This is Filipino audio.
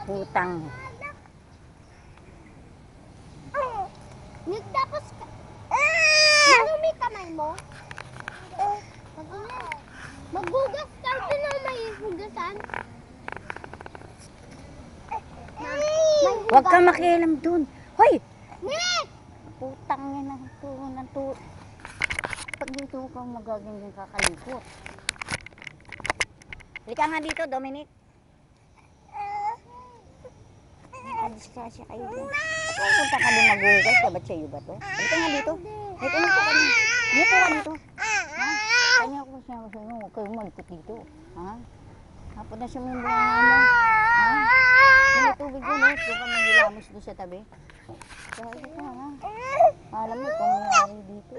Utang. Nagtapos ka. Marumi kamay mo. Magbugas ka rin na may hugasan. Huwag ka makialam dun. Hoy! Nick! Putang yan ang tuho ng tuho. Pag dito ka magagandang kakalikot. Halika nga dito, Dominic. Nakadiskasya kayo dyan. Punta ka din maghugas ka. Ba't sa'yo ba to? Halika nga dito. Halika nga dito. Dito ka dito. Ha? Kanya ko siya sa inyo. Huwag kayong magkot dito. Ha? Hapon na siya mo yung bunga mo. Ha? May tubig doon. Doon ka magilamos doon sa tabi. Kaya ka ha. Alam mo kung mayari dito.